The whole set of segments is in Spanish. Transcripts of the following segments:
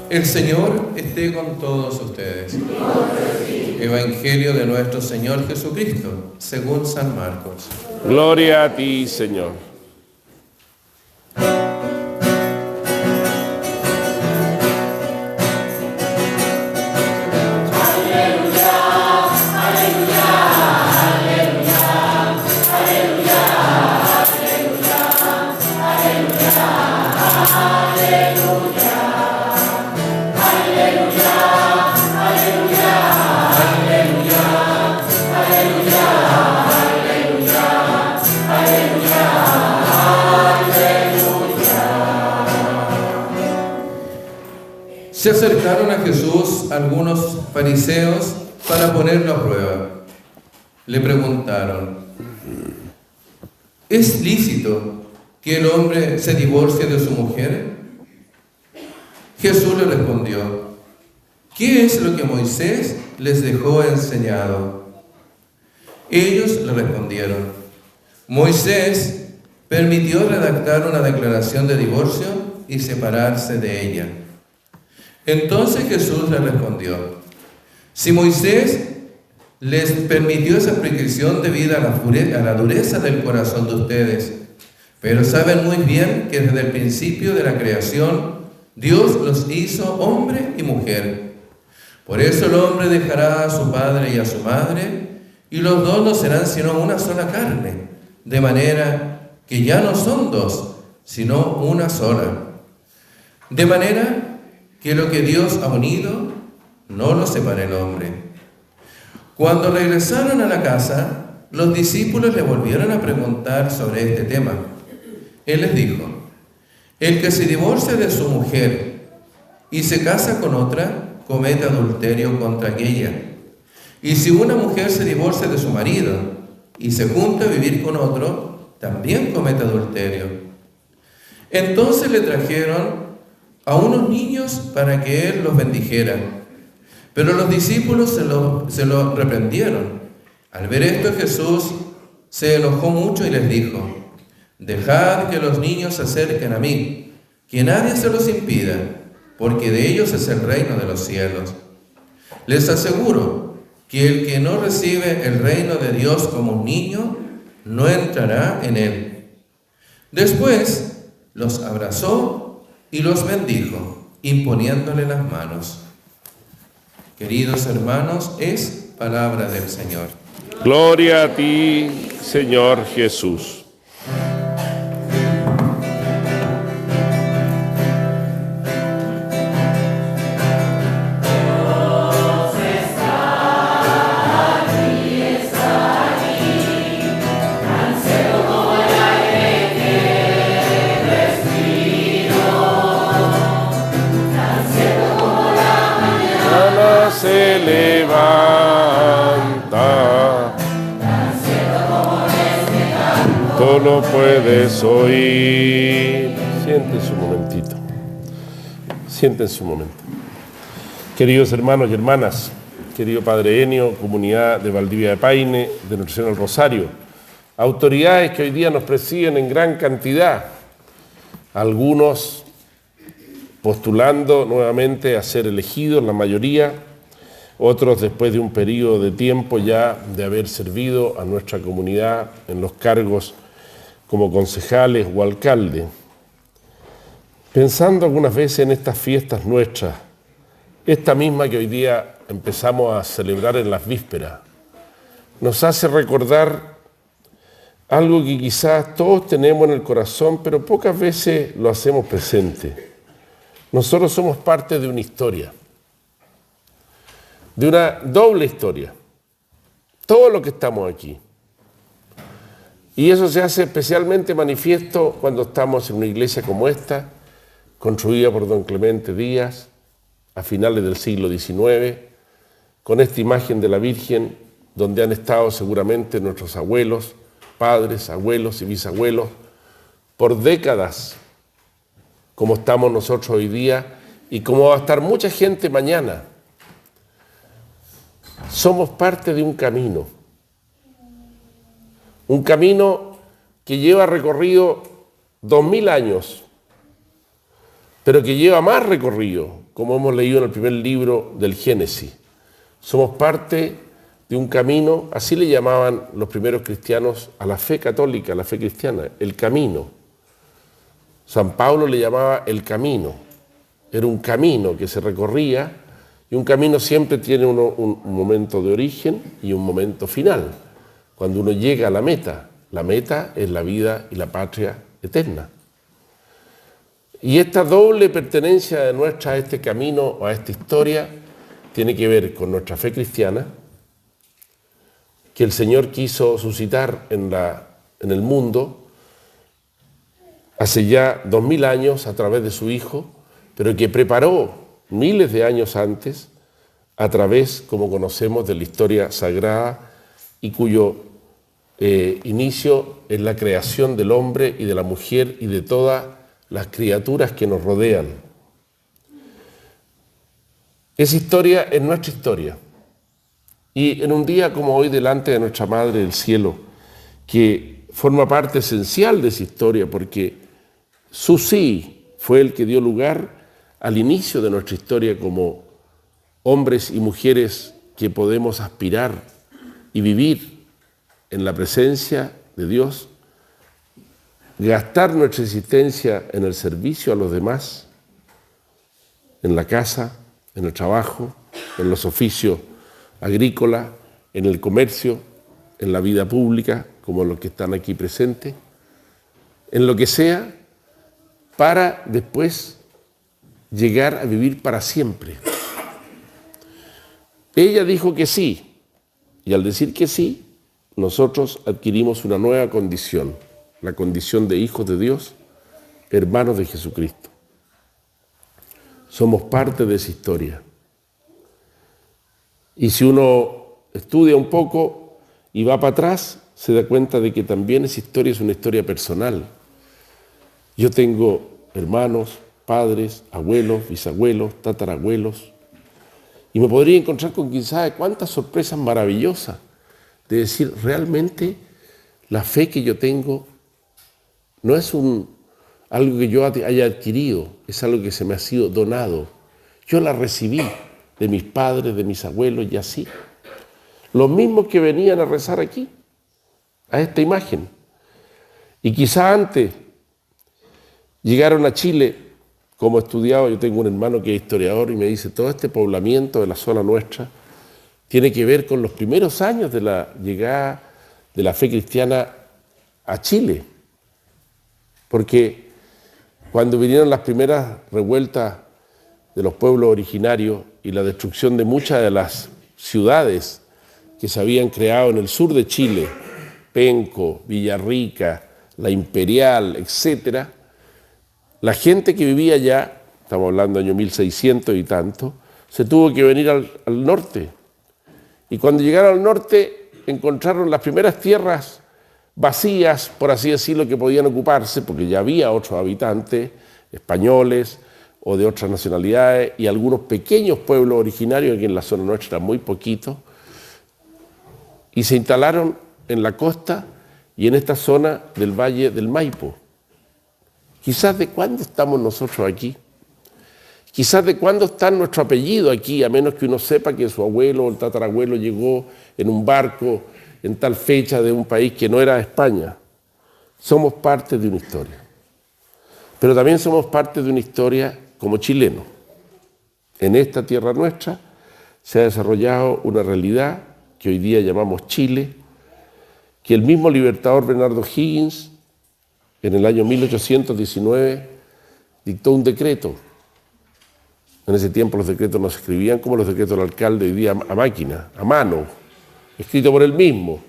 El Señor esté con todos ustedes. Evangelio de nuestro Señor Jesucristo, según San Marcos. Gloria a ti, Señor. Se acercaron a Jesús algunos fariseos para ponerlo a prueba. Le preguntaron: ¿es lícito que el hombre se divorcie de su mujer? Jesús le respondió: ¿qué es lo que Moisés les dejó enseñado? Ellos le respondieron: Moisés permitió redactar una declaración de divorcio y separarse de ella. Entonces Jesús le respondió: si Moisés les permitió esa prescripción debido a la dureza del corazón de ustedes, pero saben muy bien que desde el principio de la creación Dios los hizo hombre y mujer. Por eso el hombre dejará a su padre y a su madre, y los dos no serán sino una sola carne, de manera que ya no son dos, sino una sola. De manera que lo que Dios ha unido, no lo separe el hombre. Cuando regresaron a la casa, los discípulos le volvieron a preguntar sobre este tema. Él les dijo: el que se divorcia de su mujer y se casa con otra, comete adulterio contra aquella. Y si una mujer se divorcia de su marido y se junta a vivir con otro, también comete adulterio. Entonces le trajeron a unos niños para que él los bendijera. Pero los discípulos se lo reprendieron. Al ver esto, Jesús se enojó mucho y les dijo: dejad que los niños se acerquen a mí, que nadie se los impida, porque de ellos es el reino de los cielos. Les aseguro que el que no recibe el reino de Dios como un niño, no entrará en él. Después los abrazó y los bendijo, imponiéndole las manos. Queridos hermanos, es palabra del Señor. Gloria a ti, Señor Jesús. Se levanta, todo lo puedes oír. Siéntense un momentito. Siéntense un momento. Queridos hermanos y hermanas, querido Padre Enio, comunidad de Valdivia de Paine, de Nuestra Señora del Rosario, autoridades que hoy día nos presiden en gran cantidad, algunos postulando nuevamente a ser elegidos, la mayoría, otros después de un periodo de tiempo ya de haber servido a nuestra comunidad en los cargos como concejales o alcaldes. Pensando algunas veces en estas fiestas nuestras, esta misma que hoy día empezamos a celebrar en las vísperas, nos hace recordar algo que quizás todos tenemos en el corazón, pero pocas veces lo hacemos presente. Nosotros somos parte de una historia, de una doble historia, todo lo que estamos aquí. Y eso se hace especialmente manifiesto cuando estamos en una iglesia como esta, construida por don Clemente Díaz a finales del siglo XIX, con esta imagen de la Virgen, donde han estado seguramente nuestros abuelos, padres, abuelos y bisabuelos, por décadas, como estamos nosotros hoy día y como va a estar mucha gente mañana. Somos parte de un camino que lleva recorrido 2000 años, pero que lleva más recorrido, como hemos leído en el primer libro del Génesis. Somos parte de un camino, así le llamaban los primeros cristianos a la fe católica, a la fe cristiana, el camino. San Pablo le llamaba el camino. Era un camino que se recorría, y un camino siempre tiene un momento de origen y un momento final, cuando uno llega a la meta. La meta es la vida y la patria eterna. Y esta doble pertenencia de nuestra a este camino o a esta historia tiene que ver con nuestra fe cristiana, que el Señor quiso suscitar en el mundo hace ya 2000 años a través de su Hijo, pero que preparó miles de años antes a través, como conocemos, de la historia sagrada y cuyo inicio es la creación del hombre y de la mujer y de todas las criaturas que nos rodean. Esa historia es nuestra historia. Y en un día como hoy, delante de nuestra Madre del Cielo, que forma parte esencial de esa historia, porque su sí fue el que dio lugar al inicio de nuestra historia como hombres y mujeres que podemos aspirar y vivir en la presencia de Dios, gastar nuestra existencia en el servicio a los demás, en la casa, en el trabajo, en los oficios agrícolas, en el comercio, en la vida pública, como los que están aquí presentes, en lo que sea, para después llegar a vivir para siempre. Ella dijo que sí, y al decir que sí, nosotros adquirimos una nueva condición, la condición de hijos de Dios, hermanos de Jesucristo. Somos parte de esa historia. Y si uno estudia un poco y va para atrás, se da cuenta de que también esa historia es una historia personal. Yo tengo hermanos, padres, abuelos, bisabuelos, tatarabuelos, y me podría encontrar con quién sabe cuántas sorpresas maravillosas de decir, realmente la fe que yo tengo no es algo que yo haya adquirido, es algo que se me ha sido donado. Yo la recibí de mis padres, de mis abuelos y así. Los mismos que venían a rezar aquí, a esta imagen. Y quizá antes llegaron a Chile, como estudiado, yo tengo un hermano que es historiador y me dice, todo este poblamiento de la zona nuestra tiene que ver con los primeros años de la llegada de la fe cristiana a Chile. Porque cuando vinieron las primeras revueltas de los pueblos originarios y la destrucción de muchas de las ciudades que se habían creado en el sur de Chile, Penco, Villarrica, La Imperial, etc., la gente que vivía allá, estamos hablando del año 1600 y tanto, se tuvo que venir al norte. Y cuando llegaron al norte encontraron las primeras tierras vacías, por así decirlo, que podían ocuparse, porque ya había otros habitantes españoles o de otras nacionalidades y algunos pequeños pueblos originarios, que en la zona nuestra eran muy poquitos, y se instalaron en la costa y en esta zona del Valle del Maipo. Quizás de cuándo estamos nosotros aquí, quizás de cuándo está nuestro apellido aquí, a menos que uno sepa que su abuelo o el tatarabuelo llegó en un barco en tal fecha de un país que no era España. Somos parte de una historia. Pero también somos parte de una historia como chilenos. En esta tierra nuestra se ha desarrollado una realidad que hoy día llamamos Chile, que el mismo libertador Bernardo Higgins, en el año 1819, dictó un decreto. En ese tiempo los decretos no se escribían como los decretos del alcalde hoy día a máquina, a mano, escrito por él mismo.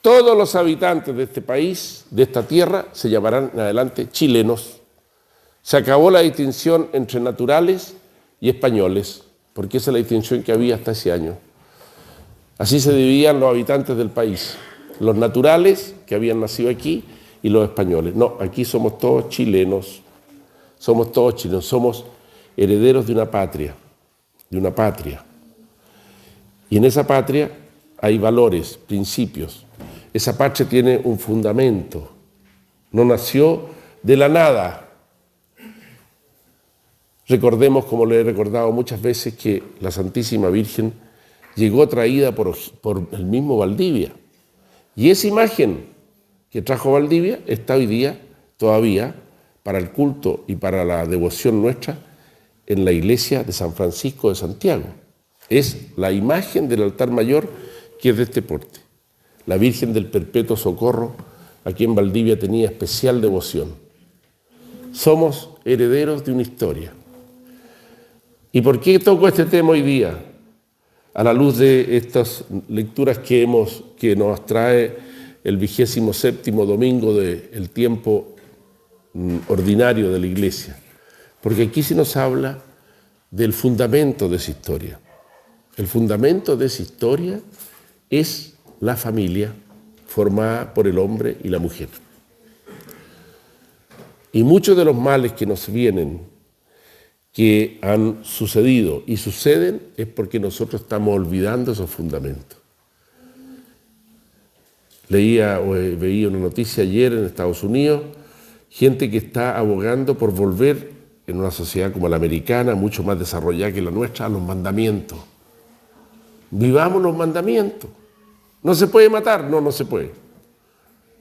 Todos los habitantes de este país, de esta tierra, se llamarán en adelante chilenos. Se acabó la distinción entre naturales y españoles, porque esa es la distinción que había hasta ese año. Así se dividían los habitantes del país, los naturales, que habían nacido aquí, y los españoles. No, aquí somos todos chilenos, somos herederos de una patria, Y en esa patria hay valores, principios. Esa patria tiene un fundamento, no nació de la nada. Recordemos, como le he recordado muchas veces, que la Santísima Virgen llegó traída por el mismo Valdivia. Y esa imagen que trajo Valdivia está hoy día todavía para el culto y para la devoción nuestra en la iglesia de San Francisco de Santiago. Es la imagen del altar mayor que es de este porte. La Virgen del Perpetuo Socorro, aquí en Valdivia, tenía especial devoción. Somos herederos de una historia. ¿Y por qué toco este tema hoy día? A la luz de estas lecturas que nos trae el 27º domingo del tiempo ordinario de la Iglesia. Porque aquí se nos habla del fundamento de esa historia. El fundamento de esa historia es la familia formada por el hombre y la mujer. Y muchos de los males que nos vienen, que han sucedido y suceden, es porque nosotros estamos olvidando esos fundamentos. Veía una noticia ayer en Estados Unidos, gente que está abogando por volver en una sociedad como la americana, mucho más desarrollada que la nuestra, a los mandamientos. Vivamos los mandamientos. ¿No se puede matar? No se puede.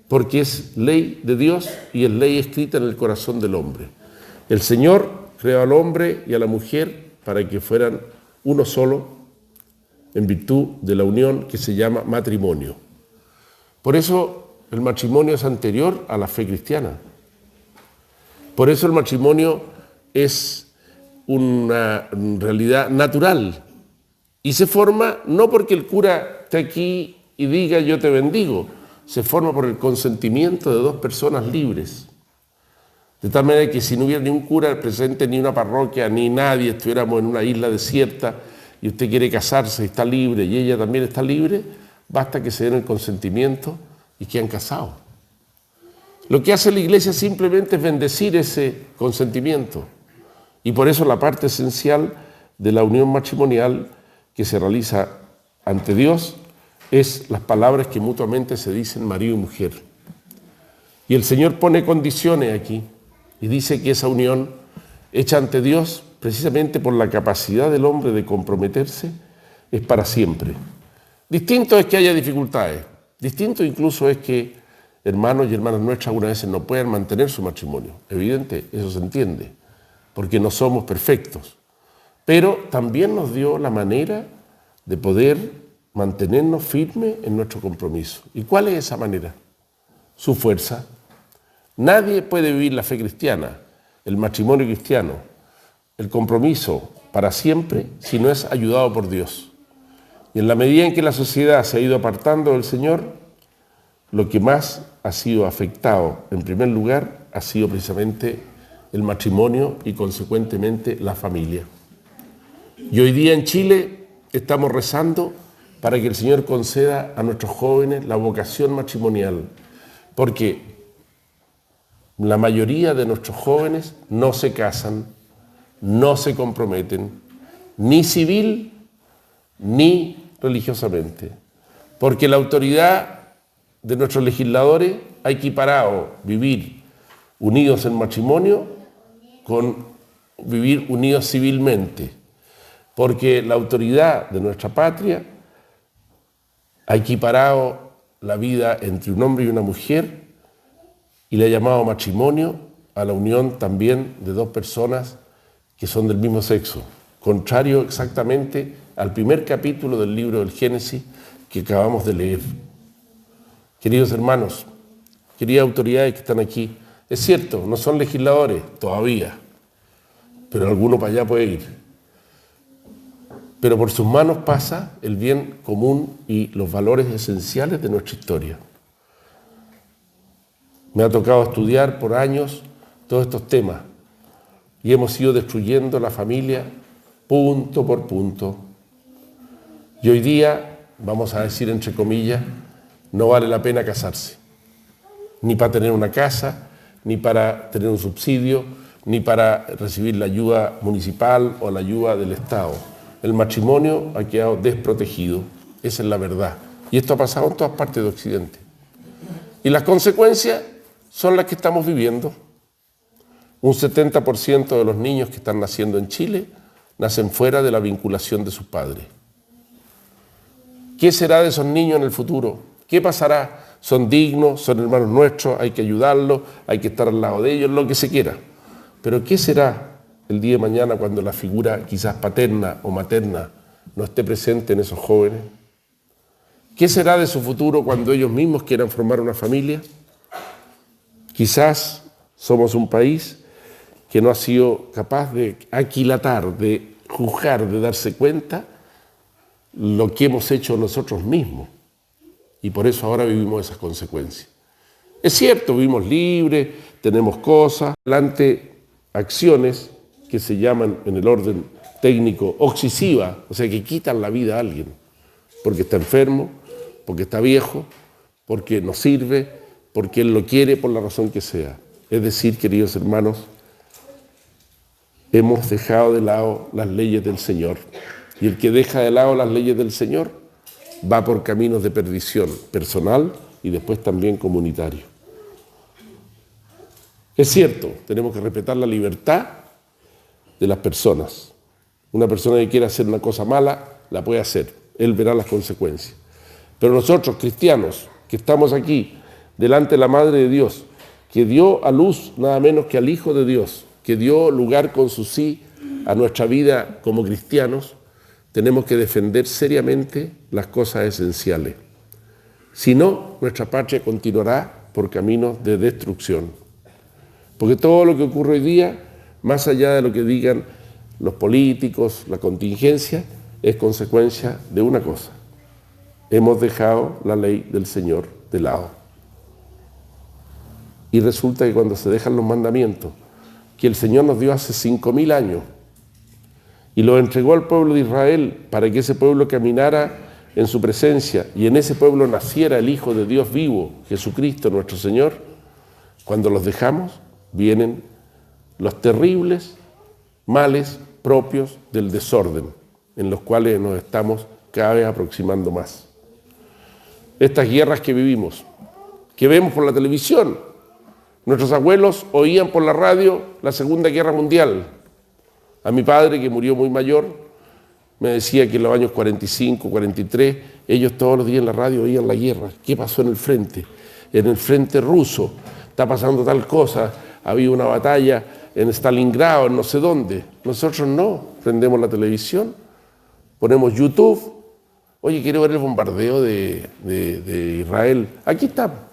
Porque es ley de Dios y es ley escrita en el corazón del hombre. El Señor creó al hombre y a la mujer para que fueran uno solo en virtud de la unión que se llama matrimonio. Por eso el matrimonio es anterior a la fe cristiana. Por eso el matrimonio es una realidad natural y se forma no porque el cura esté aquí y diga yo te bendigo, se forma por el consentimiento de dos personas libres. De tal manera que si no hubiera ni un cura presente, ni una parroquia, ni nadie, estuviéramos en una isla desierta y usted quiere casarse y está libre y ella también está libre, basta que se den el consentimiento y quedan casados. Lo que hace la Iglesia simplemente es bendecir ese consentimiento. Y por eso la parte esencial de la unión matrimonial que se realiza ante Dios es las palabras que mutuamente se dicen marido y mujer. Y el Señor pone condiciones aquí y dice que esa unión hecha ante Dios, precisamente por la capacidad del hombre de comprometerse, es para siempre. Distinto es que haya dificultades, distinto incluso es que hermanos y hermanas nuestras algunas veces no puedan mantener su matrimonio. Evidente, eso se entiende, porque no somos perfectos. Pero también nos dio la manera de poder mantenernos firmes en nuestro compromiso. ¿Y cuál es esa manera? Su fuerza. Nadie puede vivir la fe cristiana, el matrimonio cristiano, el compromiso para siempre si no es ayudado por Dios. Y en la medida en que la sociedad se ha ido apartando del Señor, lo que más ha sido afectado, en primer lugar, ha sido precisamente el matrimonio y consecuentemente la familia. Y hoy día en Chile estamos rezando para que el Señor conceda a nuestros jóvenes la vocación matrimonial, porque la mayoría de nuestros jóvenes no se casan, no se comprometen, ni civil ni religiosamente, porque la autoridad de nuestros legisladores ha equiparado vivir unidos en matrimonio con vivir unidos civilmente, porque la autoridad de nuestra patria ha equiparado la vida entre un hombre y una mujer y le ha llamado matrimonio a la unión también de dos personas que son del mismo sexo, contrario exactamente al primer capítulo del libro del Génesis que acabamos de leer. Queridos hermanos, queridas autoridades que están aquí, es cierto, no son legisladores todavía, pero alguno para allá puede ir. Pero por sus manos pasa el bien común y los valores esenciales de nuestra historia. Me ha tocado estudiar por años todos estos temas y hemos ido destruyendo la familia punto por punto. Y hoy día, vamos a decir entre comillas, no vale la pena casarse, ni para tener una casa, ni para tener un subsidio, ni para recibir la ayuda municipal o la ayuda del Estado. El matrimonio ha quedado desprotegido, esa es la verdad. Y esto ha pasado en todas partes de Occidente. Y las consecuencias son las que estamos viviendo. Un 70% de los niños que están naciendo en Chile nacen fuera de la vinculación de sus padres. ¿Qué será de esos niños en el futuro? ¿Qué pasará? Son dignos, son hermanos nuestros, hay que ayudarlos, hay que estar al lado de ellos, lo que se quiera. Pero ¿qué será el día de mañana cuando la figura quizás paterna o materna no esté presente en esos jóvenes? ¿Qué será de su futuro cuando ellos mismos quieran formar una familia? Quizás somos un país que no ha sido capaz de aquilatar, de juzgar, de darse cuenta lo que hemos hecho nosotros mismos. Y por eso ahora vivimos esas consecuencias. Es cierto, vivimos libres, tenemos cosas, delante acciones que se llaman en el orden técnico obsesivas, o sea, que quitan la vida a alguien, porque está enfermo, porque está viejo, porque no sirve, porque él lo quiere por la razón que sea. Es decir, queridos hermanos, hemos dejado de lado las leyes del Señor. Y el que deja de lado las leyes del Señor va por caminos de perdición personal y después también comunitario. Es cierto, tenemos que respetar la libertad de las personas. Una persona que quiera hacer una cosa mala, la puede hacer. Él verá las consecuencias. Pero nosotros, cristianos, que estamos aquí, delante de la Madre de Dios, que dio a luz nada menos que al Hijo de Dios, que dio lugar con su sí a nuestra vida como cristianos, tenemos que defender seriamente las cosas esenciales. Si no, nuestra patria continuará por caminos de destrucción. Porque todo lo que ocurre hoy día, más allá de lo que digan los políticos, la contingencia, es consecuencia de una cosa. Hemos dejado la ley del Señor de lado. Y resulta que cuando se dejan los mandamientos, que el Señor nos dio hace 5.000 años, y los entregó al pueblo de Israel para que ese pueblo caminara en su presencia y en ese pueblo naciera el Hijo de Dios vivo, Jesucristo nuestro Señor, cuando los dejamos, vienen los terribles males propios del desorden, en los cuales nos estamos cada vez aproximando más. Estas guerras que vivimos, que vemos por la televisión, nuestros abuelos oían por la radio la Segunda Guerra Mundial. A mi padre, que murió muy mayor, me decía que en los años 45, 43, ellos todos los días en la radio oían la guerra. ¿Qué pasó en el frente? En el frente ruso está pasando tal cosa, había una batalla en Stalingrado, en no sé dónde. Nosotros no, prendemos la televisión, ponemos YouTube, oye, quiero ver el bombardeo de Israel, aquí está.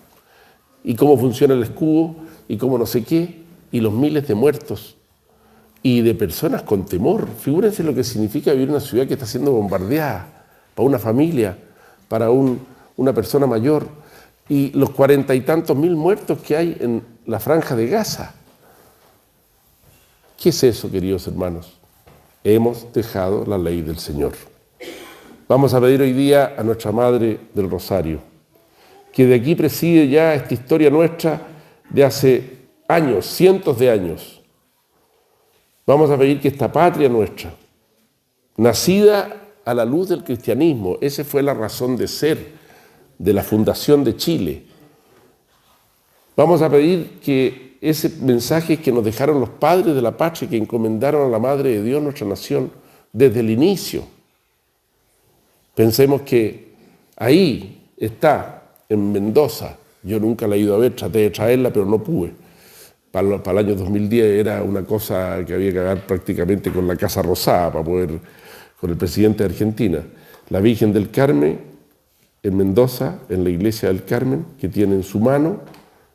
Y cómo funciona el escudo, y cómo no sé qué, y los miles de muertos. Y de personas con temor. Figúrense lo que significa vivir en una ciudad que está siendo bombardeada, para una familia, para una persona mayor, y los 40 y tantos mil muertos que hay en la franja de Gaza. ¿Qué es eso, queridos hermanos? Hemos dejado la ley del Señor. Vamos a pedir hoy día a nuestra Madre del Rosario, que de aquí preside ya esta historia nuestra de hace años, cientos de años. Vamos a pedir que esta patria nuestra, nacida a la luz del cristianismo, esa fue la razón de ser de la fundación de Chile. Vamos a pedir que ese mensaje que nos dejaron los padres de la patria, que encomendaron a la Madre de Dios nuestra nación desde el inicio. Pensemos que ahí está, en Mendoza. Yo nunca la he ido a ver, traté de traerla, pero no pude. Para el año 2010 era una cosa que había que hacer prácticamente con la Casa Rosada para poder, con el presidente de Argentina. La Virgen del Carmen en Mendoza, en la iglesia del Carmen, que tiene en su mano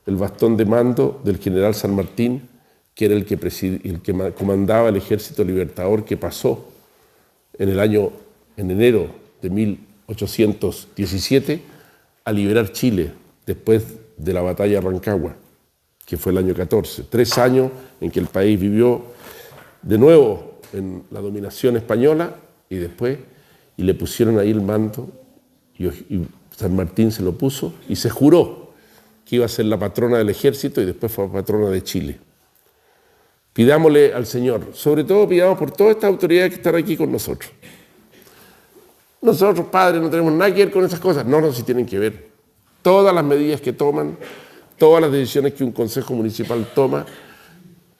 el bastón de mando del general San Martín, que era el que comandaba el ejército libertador que pasó en enero de 1817 a liberar Chile después de la batalla de Rancagua, que fue el año 14, 3 años en que el país vivió de nuevo en la dominación española y le pusieron ahí el manto y San Martín se lo puso y se juró que iba a ser la patrona del ejército y después fue patrona de Chile. Pidámosle al Señor, sobre todo pidamos por todas estas autoridades que están aquí con nosotros. Nosotros, padres, no tenemos nada que ver con esas cosas. No, sí tienen que ver. Todas las medidas que toman, todas las decisiones que un consejo municipal toma,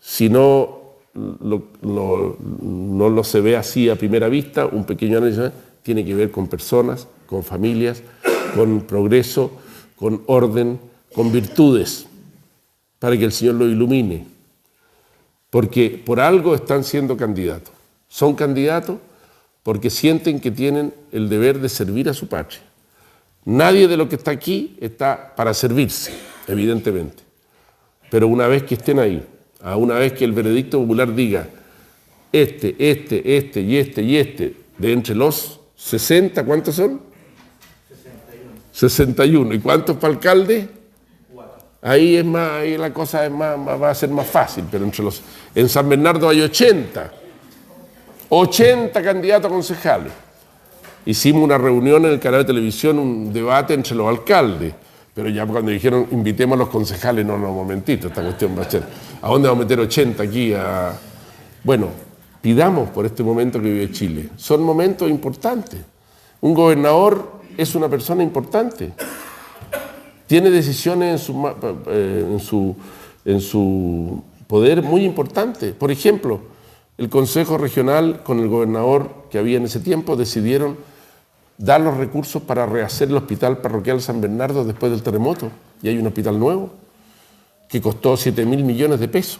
si no lo se ve así a primera vista, un pequeño análisis tiene que ver con personas, con familias, con progreso, con orden, con virtudes, para que el Señor lo ilumine. Porque por algo están siendo candidatos. Son candidatos porque sienten que tienen el deber de servir a su patria. Nadie de lo que está aquí está para servirse, evidentemente. Pero una vez que estén ahí, una vez que el veredicto popular diga este y este, de entre los 60, ¿cuántos son? 61. ¿Y cuántos para alcalde? 4. Ahí la cosa va a ser más fácil, pero en San Bernardo hay 80 candidatos a concejales. Hicimos una reunión en el canal de televisión, un debate entre los alcaldes, pero ya cuando dijeron invitemos a los concejales, no, un momentito, esta cuestión va a ser, ¿a dónde vamos a meter 80 aquí? Bueno, pidamos por este momento que vive Chile. Son momentos importantes. Un gobernador es una persona importante. Tiene decisiones en su poder muy importantes. Por ejemplo, el Consejo Regional con el gobernador que había en ese tiempo decidieron dar los recursos para rehacer el hospital parroquial San Bernardo después del terremoto. Y hay un hospital nuevo que costó 7.000 millones de pesos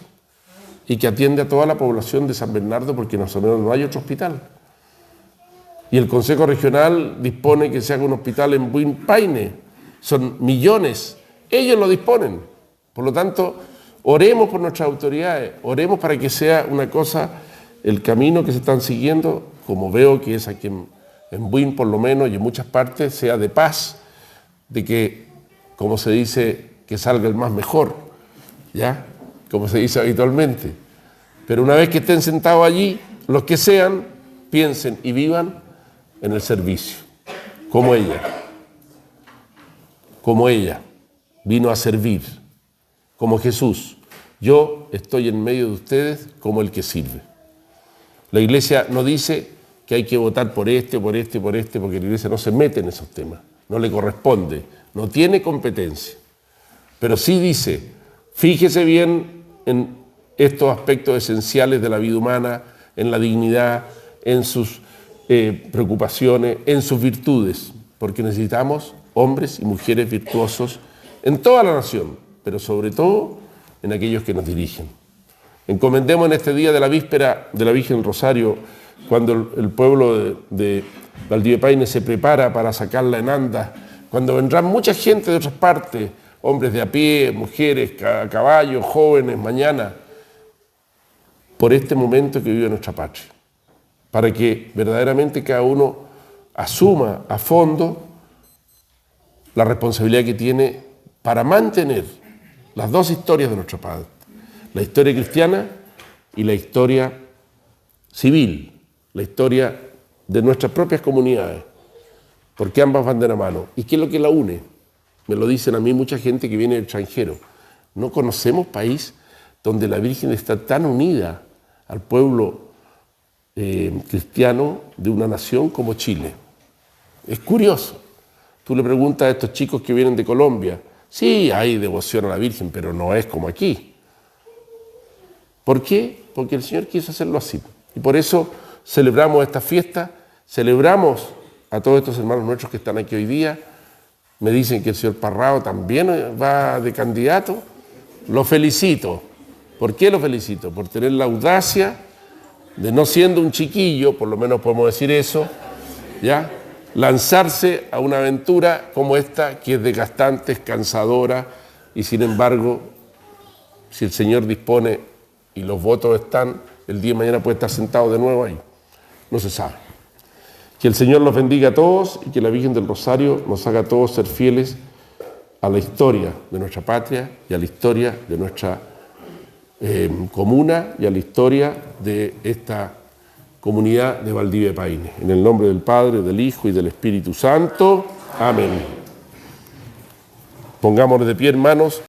y que atiende a toda la población de San Bernardo porque no hay otro hospital. Y el Consejo Regional dispone que se haga un hospital en Buin Paine. Son millones. Ellos lo disponen. Por lo tanto, oremos por nuestras autoridades, oremos para que sea una cosa, el camino que se están siguiendo, como veo que es aquí en Buin por lo menos y en muchas partes, sea de paz, de que, como se dice, que salga el más mejor, ¿ya? Como se dice habitualmente. Pero una vez que estén sentados allí, los que sean, piensen y vivan en el servicio, como ella vino a servir, como Jesús. Yo estoy en medio de ustedes como el que sirve. La Iglesia no dice que hay que votar por este, porque la Iglesia no se mete en esos temas, no le corresponde, no tiene competencia. Pero sí dice, fíjese bien en estos aspectos esenciales de la vida humana, en la dignidad, en sus preocupaciones, en sus virtudes, porque necesitamos hombres y mujeres virtuosos en toda la nación, pero sobre todo en aquellos que nos dirigen. Encomendemos en este día de la víspera de la Virgen del Rosario, cuando el pueblo de Valdivia Paine se prepara para sacarla en andas, cuando vendrán mucha gente de otras partes, hombres de a pie, mujeres, a caballo, jóvenes, mañana, por este momento que vive nuestra patria, para que verdaderamente cada uno asuma a fondo la responsabilidad que tiene para mantener las dos historias de nuestro Padre, la historia cristiana y la historia civil, la historia de nuestras propias comunidades, porque ambas van de la mano. ¿Y qué es lo que la une? Me lo dicen a mí mucha gente que viene del extranjero. No conocemos país donde la Virgen está tan unida al pueblo cristiano de una nación como Chile. Es curioso. Tú le preguntas a estos chicos que vienen de Colombia, sí, hay devoción a la Virgen, pero no es como aquí. ¿Por qué? Porque el Señor quiso hacerlo así. Y por eso celebramos esta fiesta, celebramos a todos estos hermanos nuestros que están aquí hoy día. Me dicen que el señor Parrado también va de candidato. Lo felicito. ¿Por qué lo felicito? Por tener la audacia de, no siendo un chiquillo, por lo menos podemos decir eso, ¿ya?, lanzarse a una aventura como esta, que es desgastante, es cansadora, y sin embargo, si el Señor dispone y los votos están, el día de mañana puede estar sentado de nuevo ahí. No se sabe. Que el Señor los bendiga a todos y que la Virgen del Rosario nos haga a todos ser fieles a la historia de nuestra patria y a la historia de nuestra comuna y a la historia de esta comunidad de Valdivia Paine. En el nombre del Padre, del Hijo y del Espíritu Santo. Amén. Pongámonos de pie, hermanos.